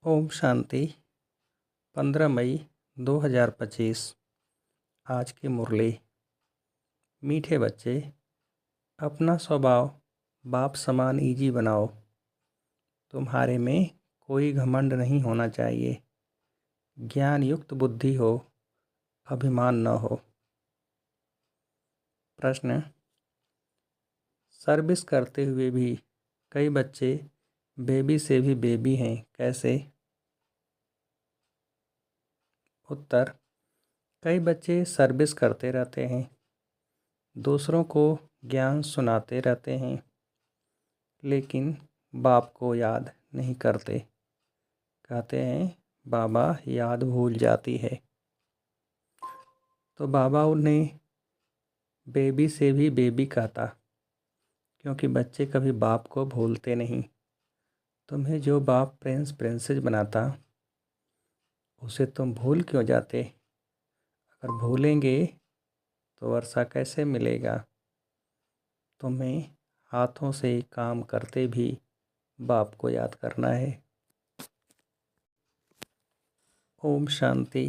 ओम शांति। 15 मई 2025। आज की मुरली। मीठे बच्चे, अपना स्वभाव बाप समान ईजी बनाओ। तुम्हारे में कोई घमंड नहीं होना चाहिए। ज्ञान युक्त बुद्धि हो, अभिमान न हो। प्रश्न। सर्विस करते हुए भी कई बच्चे बेबी से भी बेबी हैं, कैसे? उत्तर। कई बच्चे सर्विस करते रहते हैं, दूसरों को ज्ञान सुनाते रहते हैं, लेकिन बाप को याद नहीं करते। कहते हैं बाबा याद भूल जाती है। तो बाबा उन्हें बेबी से भी बेबी कहता, क्योंकि बच्चे कभी बाप को भूलते नहीं। तुम्हें जो बाप प्रिंस प्रिंसेस बनाता, उसे तुम भूल क्यों जाते? अगर भूलेंगे तो वर्षा कैसे मिलेगा? तुम्हें हाथों से काम करते भी बाप को याद करना है। ओम शांति।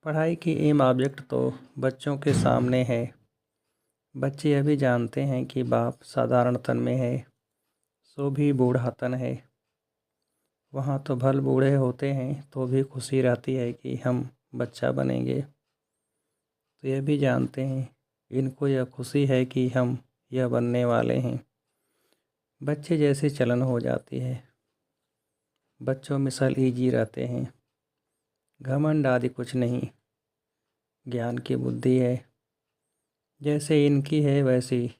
पढ़ाई की एम ऑब्जेक्ट तो बच्चों के सामने है। बच्चे अभी जानते हैं कि बाप साधारण तन में है, सो भी बूढ़ा तन है। वहाँ तो भल बूढ़े होते हैं तो भी खुशी रहती है कि हम बच्चा बनेंगे। तो यह भी जानते हैं, इनको यह खुशी है कि हम यह बनने वाले हैं। बच्चे जैसे चलन हो जाती है। बच्चों मिसल ईजी रहते हैं। घमंड आदि कुछ नहीं, ज्ञान की बुद्धि है। जैसे इनकी है वैसी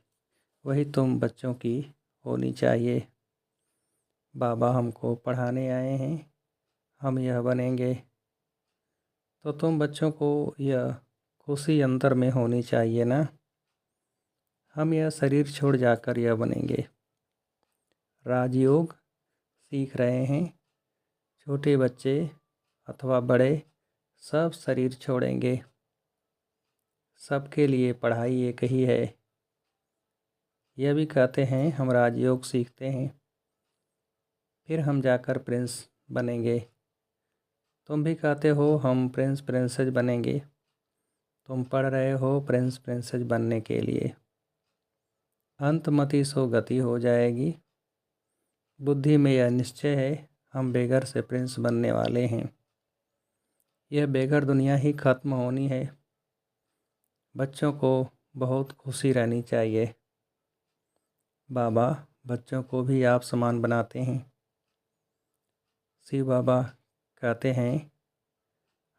वही तुम बच्चों की होनी चाहिए। बाबा हमको पढ़ाने आए हैं, हम यह बनेंगे। तो तुम बच्चों को यह खुशी अंतर में होनी चाहिए ना। हम यह शरीर छोड़ जाकर यह बनेंगे। राजयोग सीख रहे हैं। छोटे बच्चे अथवा बड़े सब शरीर छोड़ेंगे। सबके लिए पढ़ाई एक ही है। यह भी कहते हैं हम राजयोग सीखते हैं, फिर हम जाकर प्रिंस बनेंगे। तुम भी कहते हो हम प्रिंस प्रिंसेस बनेंगे। तुम पढ़ रहे हो प्रिंस प्रिंसेस बनने के लिए। अंतमति सो गति हो जाएगी। बुद्धि में यह निश्चय है, हम बेघर से प्रिंस बनने वाले हैं। यह बेघर दुनिया ही खत्म होनी है। बच्चों को बहुत खुशी रहनी चाहिए। बाबा बच्चों को भी आप समान बनाते हैं। शिव बाबा कहते हैं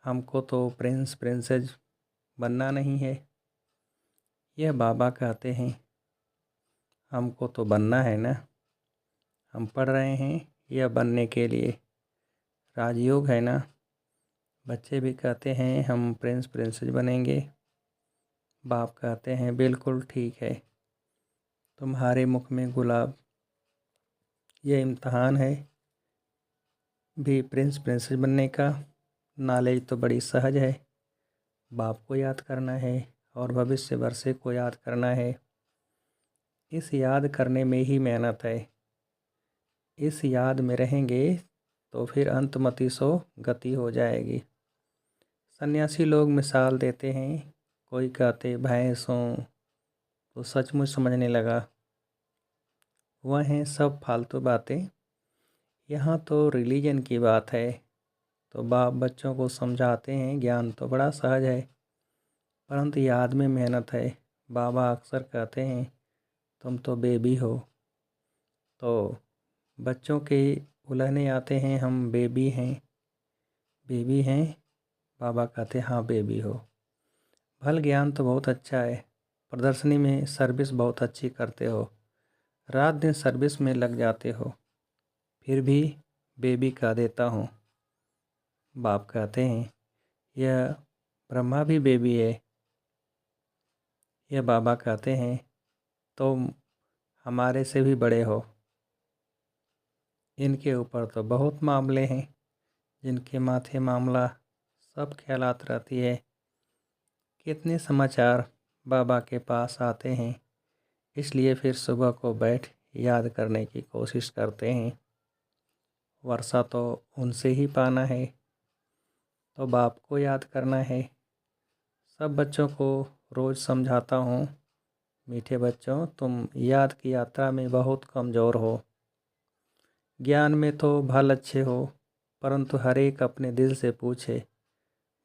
हमको तो प्रिंस प्रिंसेस बनना नहीं है। यह बाबा कहते हैं हमको तो बनना है ना। हम पढ़ रहे हैं यह बनने के लिए। राजयोग है ना। बच्चे भी कहते हैं हम प्रिंस प्रिंसेस बनेंगे। बाप कहते हैं बिल्कुल ठीक है, तुम्हारे मुख में गुलाब। यह इम्तहान है भी प्रिंस प्रिंसेस बनने का। नॉलेज तो बड़ी सहज है। बाप को याद करना है और भविष्य वर्षे को याद करना है। इस याद करने में ही मेहनत है। इस याद में रहेंगे तो फिर अंतमति सो गति हो जाएगी। सन्यासी लोग मिसाल देते हैं, कोई कहते भैंसों, तो सचमुच समझने लगा। वह हैं सब फालतू बातें। यहाँ तो रिलीजन की बात है। तो बाप बच्चों को समझाते हैं ज्ञान तो बड़ा सहज है, परंतु याद में मेहनत है। बाबा अक्सर कहते हैं तुम तो बेबी हो। तो बच्चों के उलझने आते हैं हम बेबी हैं। बेबी हैं। बाबा कहते हाँ बेबी हो। भल ज्ञान तो बहुत अच्छा है। प्रदर्शनी में सर्विस बहुत अच्छी करते हो, रात दिन सर्विस में लग जाते हो, फिर भी बेबी कह देता हूँ। बाप कहते हैं यह ब्रह्मा भी बेबी है। यह बाबा कहते हैं तुम हमारे से भी बड़े हो। इनके ऊपर तो बहुत मामले हैं, जिनके माथे मामला सब ख्यालात रहती है। कितने समाचार बाबा के पास आते हैं, इसलिए फिर सुबह को बैठ याद करने की कोशिश करते हैं। वर्षा तो उनसे ही पाना है, तो बाप को याद करना है। सब बच्चों को रोज़ समझाता हूँ, मीठे बच्चों तुम याद की यात्रा में बहुत कमज़ोर हो। ज्ञान में तो भल अच्छे हो, परंतु हर एक अपने दिल से पूछे,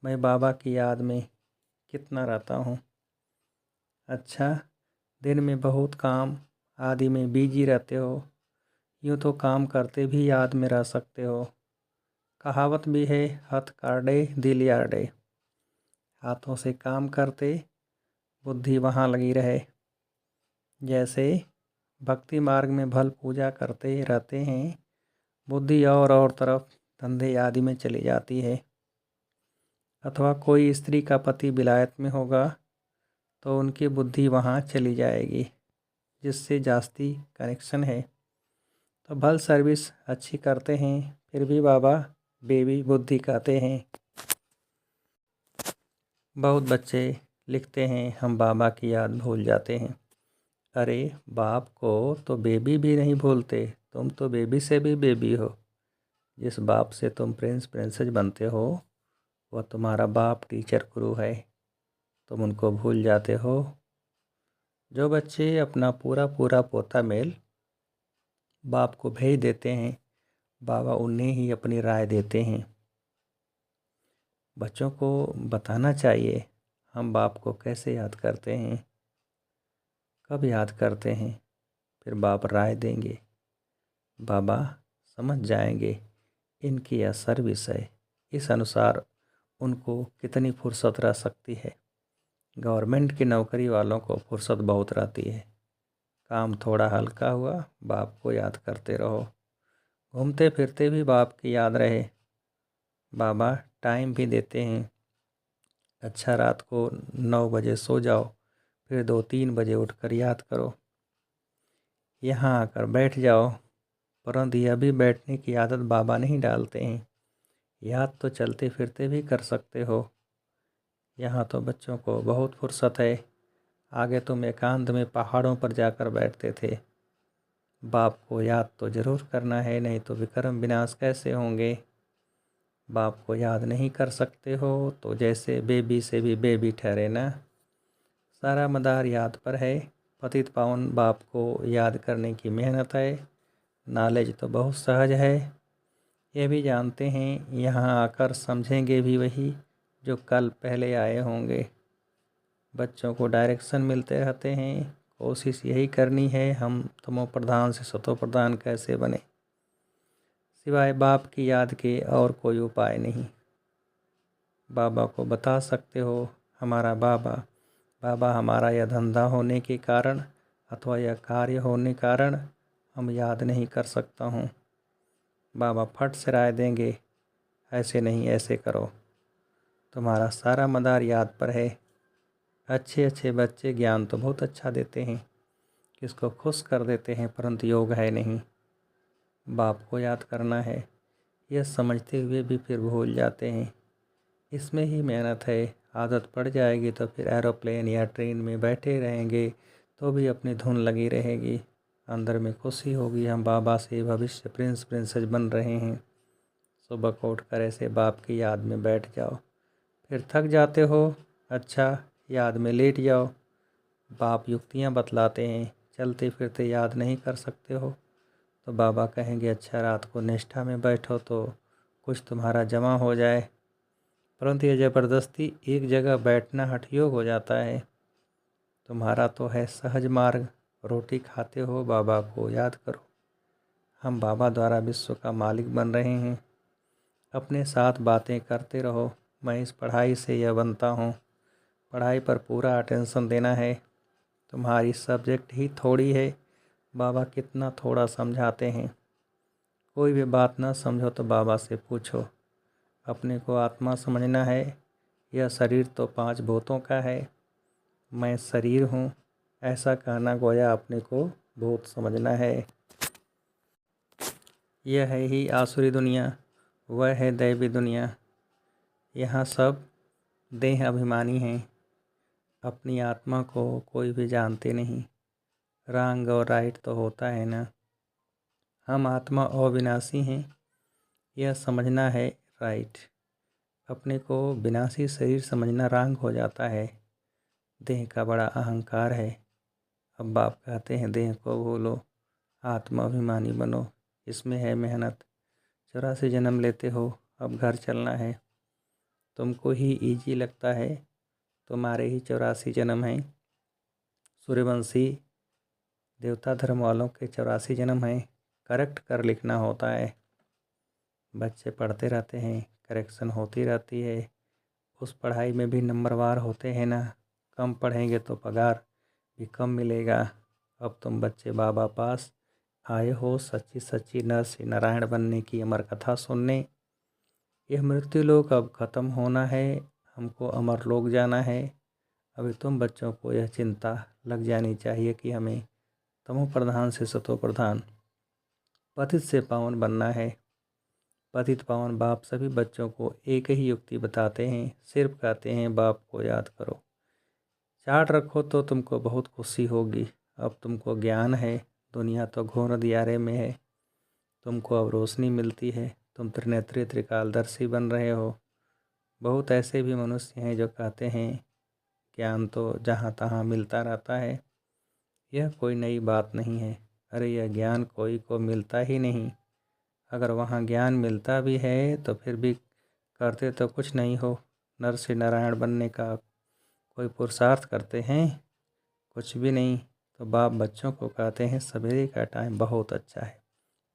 मैं बाबा की याद में कितना रहता हूँ। अच्छा, दिन में बहुत काम आदि में बिजी रहते हो, यूँ तो काम करते भी याद में रह सकते हो। कहावत भी है, हथ काटे दिल याडे। हाथों से काम करते बुद्धि वहाँ लगी रहे। जैसे भक्ति मार्ग में भल पूजा करते रहते हैं, बुद्धि और तरफ धंधे आदि में चली जाती है। अथवा कोई स्त्री का पति विलायत में होगा तो उनकी बुद्धि वहाँ चली जाएगी, जिससे जास्ती कनेक्शन है। तो भल सर्विस अच्छी करते हैं, फिर भी बाबा बेबी बुद्धि कहते हैं। बहुत बच्चे लिखते हैं हम बाबा की याद भूल जाते हैं। अरे बाप को तो बेबी भी नहीं भूलते, तुम तो बेबी से भी बेबी हो। जिस बाप से तुम प्रिंस प्रिंसेस बनते हो वह तुम्हारा बाप टीचर गुरु है, तुम उनको भूल जाते हो। जो बच्चे अपना पूरा पूरा पोता मेल बाप को भेज देते हैं, बाबा उन्हें ही अपनी राय देते हैं। बच्चों को बताना चाहिए हम बाप को कैसे याद करते हैं, कब याद करते हैं, फिर बाप राय देंगे। बाबा समझ जाएंगे इनकी यह सर्विस है, इस अनुसार उनको कितनी फुर्सत रह सकती है। गवर्नमेंट की नौकरी वालों को फुर्सत बहुत रहती है, काम थोड़ा हल्का हुआ बाप को याद करते रहो, घूमते फिरते भी बाप की याद रहे। बाबा टाइम भी देते हैं। अच्छा, रात को 9 बजे सो जाओ, फिर 2-3 बजे उठकर याद करो। यहाँ आकर बैठ जाओ, परंतु यह भी बैठने की आदत बाबा नहीं डालते हैं, याद तो चलते फिरते भी कर सकते हो। यहाँ तो बच्चों को बहुत फुर्सत है, आगे तुम एकांत में पहाड़ों पर जाकर बैठते थे। बाप को याद तो ज़रूर करना है, नहीं तो विक्रम विनाश कैसे होंगे। बाप को याद नहीं कर सकते हो तो जैसे बेबी से भी बेबी ठहरे ना। सारा मदार याद पर है, पतित पावन बाप को याद करने की मेहनत है। नॉलेज तो बहुत सहज है, ये भी जानते हैं, यहाँ आकर समझेंगे भी वही जो कल पहले आए होंगे। बच्चों को डायरेक्शन मिलते रहते हैं, कोशिश यही करनी है हम तमो प्रधान से सतो प्रधान कैसे बने। सिवाय बाप की याद के और कोई उपाय नहीं। बाबा को बता सकते हो हमारा बाबा, बाबा हमारा यह धंधा होने के कारण अथवा यह कार्य होने कारण हम याद नहीं कर सकता हूँ। बाबा फट से राय देंगे, ऐसे नहीं ऐसे करो। तुम्हारा सारा मदार याद पर है। अच्छे अच्छे बच्चे ज्ञान तो बहुत अच्छा देते हैं, किसको खुश कर देते हैं, परंतु योग है नहीं। बाप को याद करना है, यह समझते हुए भी फिर भूल जाते हैं। इसमें ही मेहनत है, आदत पड़ जाएगी तो फिर एरोप्लेन या ट्रेन में बैठे रहेंगे तो भी अपनी धुन लगी रहेगी। अंदर में खुशी होगी हम बाबा से भविष्य प्रिंस प्रिंसेस बन रहे हैं। सुबह को उठकर ऐसे बाप की याद में बैठ जाओ, फिर थक जाते हो, अच्छा याद में लेट जाओ। बाप युक्तियाँ बतलाते हैं, चलते फिरते याद नहीं कर सकते हो तो बाबा कहेंगे अच्छा रात को निष्ठा में बैठो तो कुछ तुम्हारा जमा हो जाए। परंतु ये ज़बरदस्ती एक जगह बैठना हठयोग हो जाता है। तुम्हारा तो है सहज मार्ग, रोटी खाते हो बाबा को याद करो। हम बाबा द्वारा विश्व का मालिक बन रहे हैं, अपने साथ बातें करते रहो। मैं इस पढ़ाई से यह बनता हूँ, पढ़ाई पर पूरा अटेंशन देना है। तुम्हारी सब्जेक्ट ही थोड़ी है, बाबा कितना थोड़ा समझाते हैं। कोई भी बात ना समझो तो बाबा से पूछो। अपने को आत्मा समझना है, यह शरीर तो 5 भूतों का है, मैं शरीर हूँ, ऐसा कहना गोया अपने को भूत समझना है। यह है ही आसुरी दुनिया, वह है दैवी दुनिया। यहाँ सब देह अभिमानी हैं, अपनी आत्मा को कोई भी जानते नहीं। रॉन्ग और राइट तो होता है ना। हम आत्मा अविनाशी हैं, यह समझना है राइट। अपने को विनाशी शरीर समझना रांग हो जाता है। देह का बड़ा अहंकार है। अब बाप कहते हैं देह को भूलो, आत्माभिमानी बनो, इसमें है मेहनत। 84 जन्म लेते हो, अब घर चलना है। तुमको ही ईजी लगता है, तुम्हारे ही 84 जन्म हैं। सूर्यवंशी देवता धर्म वालों के 84 जन्म हैं। करेक्ट कर लिखना होता है। बच्चे पढ़ते रहते हैं, करेक्शन होती रहती है। उस पढ़ाई में भी नंबरवार होते हैं ना। कम पढ़ेंगे तो पगार भी कम मिलेगा। अब तुम बच्चे बाबा पास आए हो सच्ची सच्ची नर से नारायण बनने की अमर कथा सुनने। यह मृत्यु लोक अब ख़त्म होना है, हमको अमर लोक जाना है। अभी तुम बच्चों को यह चिंता लग जानी चाहिए कि हमें तमो प्रधान से सतो प्रधान, पतित से पावन बनना है। पतित पावन बाप सभी बच्चों को एक ही युक्ति बताते हैं, सिर्फ कहते हैं बाप को याद करो। चार्ट रखो तो तुमको बहुत खुशी होगी। अब तुमको ज्ञान है, दुनिया तो घोर अंधियारे में है। तुमको अब रोशनी मिलती है, तुम त्रिनेत्री त्रिकालदर्शी बन रहे हो। बहुत ऐसे भी मनुष्य हैं जो कहते हैं ज्ञान तो जहाँ तहाँ मिलता रहता है। यह कोई नई बात नहीं है। अरे यह ज्ञान कोई को मिलता ही नहीं। अगर वहाँ ज्ञान मिलता भी है तो फिर भी करते तो कुछ नहीं हो। नर से नारायण बनने का कोई पुरुषार्थ करते हैं? कुछ भी नहीं। तो बाप बच्चों को कहते हैं सवेरे का टाइम बहुत अच्छा है,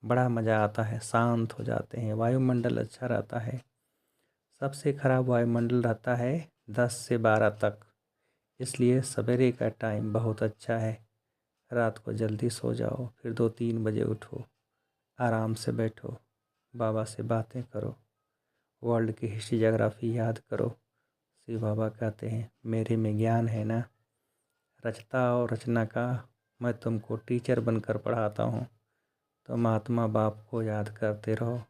बड़ा मज़ा आता है, शांत हो जाते हैं, वायुमंडल अच्छा रहता है। सबसे ख़राब वायुमंडल रहता है 10 से 12 तक। इसलिए सवेरे का टाइम बहुत अच्छा है। रात को जल्दी सो जाओ, फिर 2-3 बजे उठो, आराम से बैठो, बाबा से बातें करो, वर्ल्ड की हिस्ट्री जोग्राफी याद करो। शिव बाबा कहते हैं मेरे में ज्ञान है ना, रचता और रचना का मैं तुमको टीचर बनकर पढ़ाता हूँ। तो महात्मा बाप को याद करते रहो।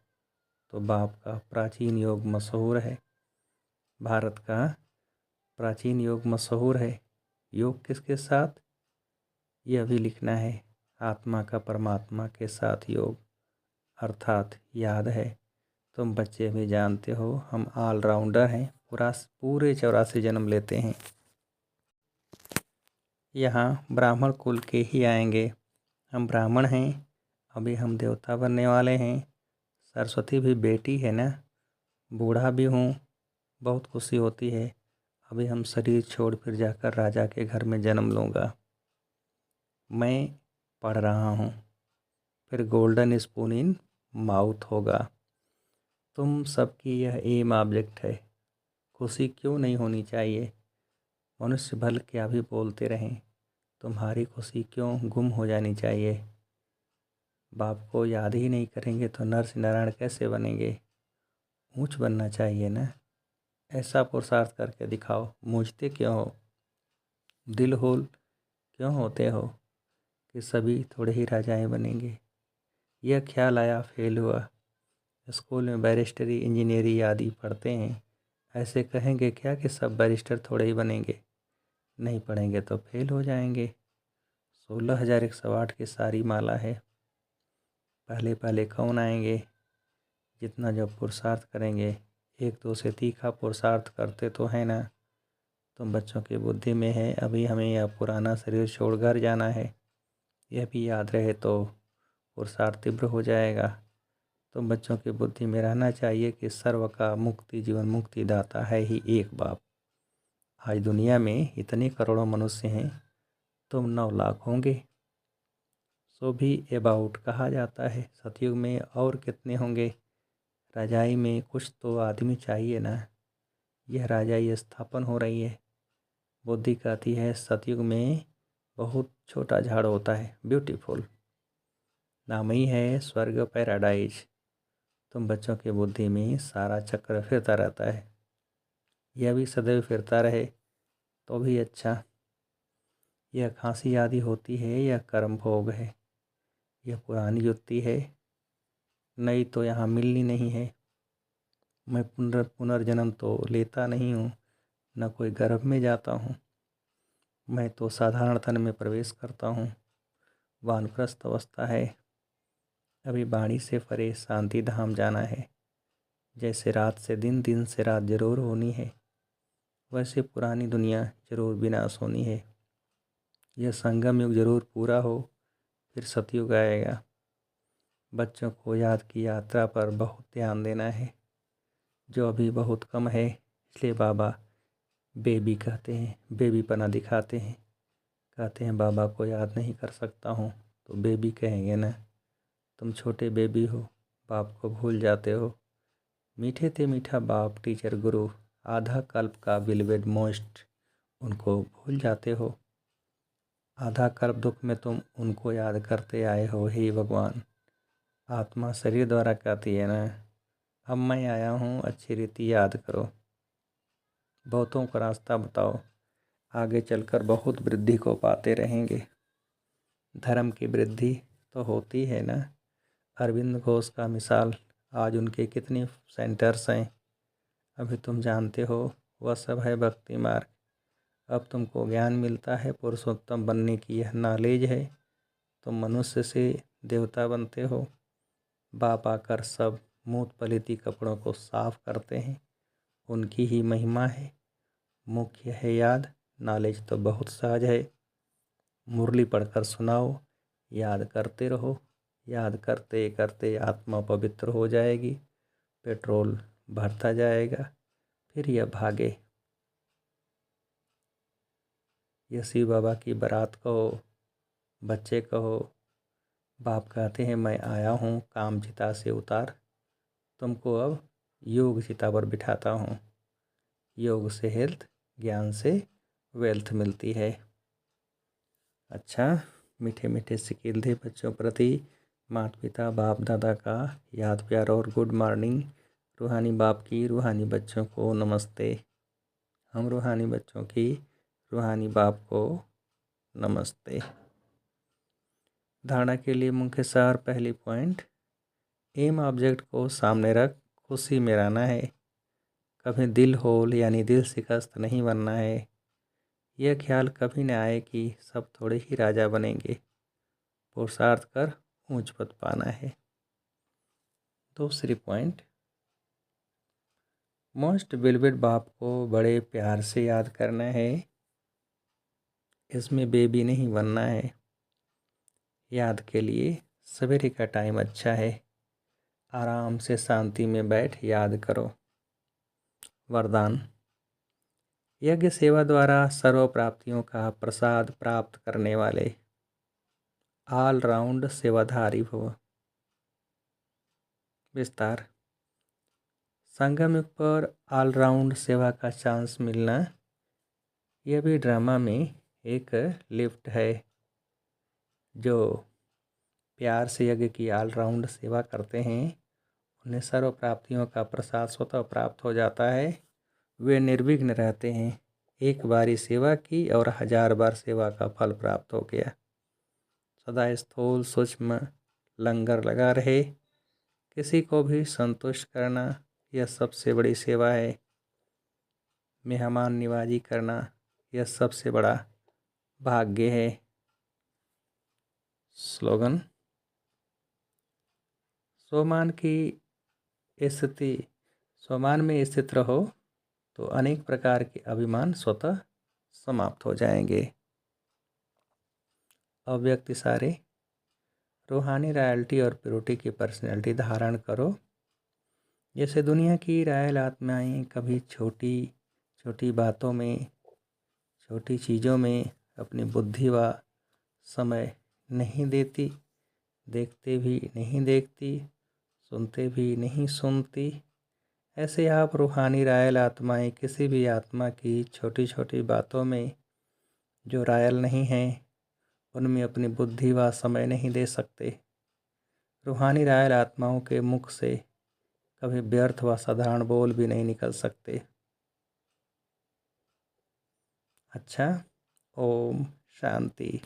तो बाप का प्राचीन योग मशहूर है, भारत का प्राचीन योग मशहूर है। योग किसके साथ? यह भी लिखना है, आत्मा का परमात्मा के साथ योग, अर्थात याद है। तुम बच्चे भी जानते हो हम ऑलराउंडर हैं, पूरे 84 जन्म लेते हैं। यहाँ ब्राह्मण कुल के ही आएंगे। हम ब्राह्मण हैं, अभी हम देवता बनने वाले हैं। सरस्वती भी बेटी है ना। बूढ़ा भी हूँ, बहुत खुशी होती है। अभी हम शरीर छोड़ फिर जाकर राजा के घर में जन्म लूँगा। मैं पढ़ रहा हूँ, फिर गोल्डन स्पून इन माउथ होगा। तुम सबकी यह एम ऑब्जेक्ट है। खुशी क्यों नहीं होनी चाहिए? मनुष्य भल क्या भी बोलते रहें, तुम्हारी खुशी क्यों गुम हो जानी चाहिए? बाप को याद ही नहीं करेंगे तो नर से नारायण कैसे बनेंगे? ऊंच बनना चाहिए ना। ऐसा पुरुषार्थ करके दिखाओ। मूझते क्यों हो? दिल होल क्यों होते हो कि सभी थोड़े ही राजाएं बनेंगे? यह ख्याल आया, फेल हुआ। स्कूल में बैरिस्टरी इंजीनियरी आदि पढ़ते हैं, ऐसे कहेंगे क्या कि सब बैरिस्टर थोड़े ही बनेंगे? नहीं पढ़ेंगे तो फेल हो जाएंगे। 16,108 की सारी माला है। पहले पहले कौन आएंगे? जितना जब पुरुषार्थ करेंगे, 1-2 से तीखा पुरुषार्थ करते तो है ना। तुम बच्चों की बुद्धि में है अभी हमें यह पुराना शरीर छोड़ घर जाना है। यह भी याद रहे तो पुरुषार्थ तीव्र हो जाएगा। तुम बच्चों की बुद्धि में रहना चाहिए कि सर्व का मुक्ति जीवन मुक्ति दाता है ही एक बाप। आज दुनिया में इतने करोड़ों मनुष्य हैं, तुम 9 लाख होंगे। सो भी अबाउट कहा जाता है। सतयुग में और कितने होंगे? राजाई में कुछ तो आदमी चाहिए ना। यह राजाई स्थापन हो रही है। बुद्धि कहती है सतयुग में बहुत छोटा झाड़ होता है, ब्यूटीफुल। नाम ही है स्वर्ग पैराडाइज। तुम बच्चों की बुद्धि में सारा चक्र फिरता रहता है। यह भी सदैव फिरता रहे तो भी अच्छा। यह खांसी आदि होती है, यह कर्म भोग है। यह पुरानी युक्ति है, नई तो यहाँ मिलनी नहीं है। मैं पुनर्जन्म तो लेता नहीं हूँ, न कोई गर्भ में जाता हूँ। मैं तो साधारण तन में प्रवेश करता हूँ। वानप्रस्थ अवस्था है। अभी वाणी से परे शांति धाम जाना है। जैसे रात से दिन, दिन से रात जरूर होनी है, वैसे पुरानी दुनिया जरूर विनाश होनी है। यह संगम युग जरूर पूरा हो, फिर सतयुग आएगा। बच्चों को याद की यात्रा पर बहुत ध्यान देना है, जो अभी बहुत कम है, इसलिए बाबा बेबी कहते हैं, बेबी पना दिखाते हैं। कहते हैं बाबा को याद नहीं कर सकता हूँ, तो बेबी कहेंगे ना, तुम छोटे बेबी हो, बाप को भूल जाते हो। मीठे थे मीठा बाप टीचर गुरु, आधा कल्प का बिलवेड मोस्ट, उनको भूल जाते हो। आधा कल्प दुख में तुम उनको याद करते आए हो, हे भगवान। आत्मा शरीर द्वारा कहती है ना, अब मैं आया हूँ, अच्छी रीति याद करो, बहुतों का रास्ता बताओ, आगे चलकर बहुत वृद्धि को पाते रहेंगे। धर्म की वृद्धि तो होती है ना। अरविंद घोष का मिसाल, आज उनके कितने सेंटर्स हैं, अभी तुम जानते हो, वह सब है भक्ति मार्ग। अब तुमको ज्ञान मिलता है, पुरुषोत्तम बनने की यह नॉलेज है, तुम मनुष्य से देवता बनते हो। बाप आकर सब मूत पलिती कपड़ों को साफ करते हैं, उनकी ही महिमा है। मुख्य है याद, नॉलेज तो बहुत सहज है। मुरली पढ़कर सुनाओ, याद करते रहो, याद करते करते आत्मा पवित्र हो जाएगी, पेट्रोल भरता जाएगा, फिर यह भागे। यह शिव बाबा की बारात कहो, बच्चे कहो, बाप कहते हैं मैं आया हूँ, काम चिता से उतार, तुमको अब योग चिता पर बिठाता हूँ। योग से हेल्थ, ज्ञान से वेल्थ मिलती है। अच्छा, मीठे मीठे सिकिल थे बच्चों प्रति माता पिता बाप दादा का याद प्यार और गुड मॉर्निंग। रूहानी बाप की रूहानी बच्चों को नमस्ते। हम रूहानी बच्चों की रूहानी बाप को नमस्ते। धारणा के लिए मुख्य सार, पहली पॉइंट, एम ऑब्जेक्ट को सामने रख खुशी में रहना है, कभी दिल होल यानी दिल शिकस्त नहीं बनना है। यह ख्याल कभी न आए कि सब थोड़े ही राजा बनेंगे, पुरुषार्थ कर ऊंच पद पाना है। दूसरी पॉइंट, मोस्ट बिलवेड बाप को बड़े प्यार से याद करना है, इसमें बेबी नहीं बनना है। याद के लिए सवेरे का टाइम अच्छा है, आराम से शांति में बैठ याद करो। वरदान, यज्ञ सेवा द्वारा सर्व प्राप्तियों का प्रसाद प्राप्त करने वाले ऑल राउंड सेवाधारी भव। विस्तार, संगम युग पर ऑल राउंड सेवा का चांस मिलना, यह भी ड्रामा में एक लिफ्ट है। जो प्यार से यज्ञ की ऑल राउंड सेवा करते हैं, उन्हें सर्व प्राप्तियों का प्रसाद स्वतः प्राप्त हो जाता है। वे निर्विघ्न रहते हैं, एक बारी सेवा की और 1000 बार सेवा का फल प्राप्त हो गया। सदा स्थूल सूक्ष्म लंगर लगा रहे, किसी को भी संतुष्ट करना यह सबसे बड़ी सेवा है। मेहमान निवाजी करना यह सबसे बड़ा भाग्य है। स्लोगन, स्वमान की स्थिति, स्वमान में स्थित रहो तो अनेक प्रकार के अभिमान स्वतः समाप्त हो जाएंगे। अव्यक्त इशारे, रूहानी रॉयल्टी और प्योरिटी की पर्सनैलिटी धारण करो। जैसे दुनिया की रॉयल आत्माएं कभी छोटी छोटी बातों में, छोटी चीज़ों में अपनी बुद्धि व समय नहीं देती, देखते भी नहीं देखती, सुनते भी नहीं सुनती, ऐसे आप रूहानी रायल आत्माएं किसी भी आत्मा की छोटी छोटी बातों में जो रायल नहीं हैं, उनमें अपनी बुद्धि व समय नहीं दे सकते। रूहानी रायल आत्माओं के मुख से कभी व्यर्थ व साधारण बोल भी नहीं निकल सकते। अच्छा, ओम शांति।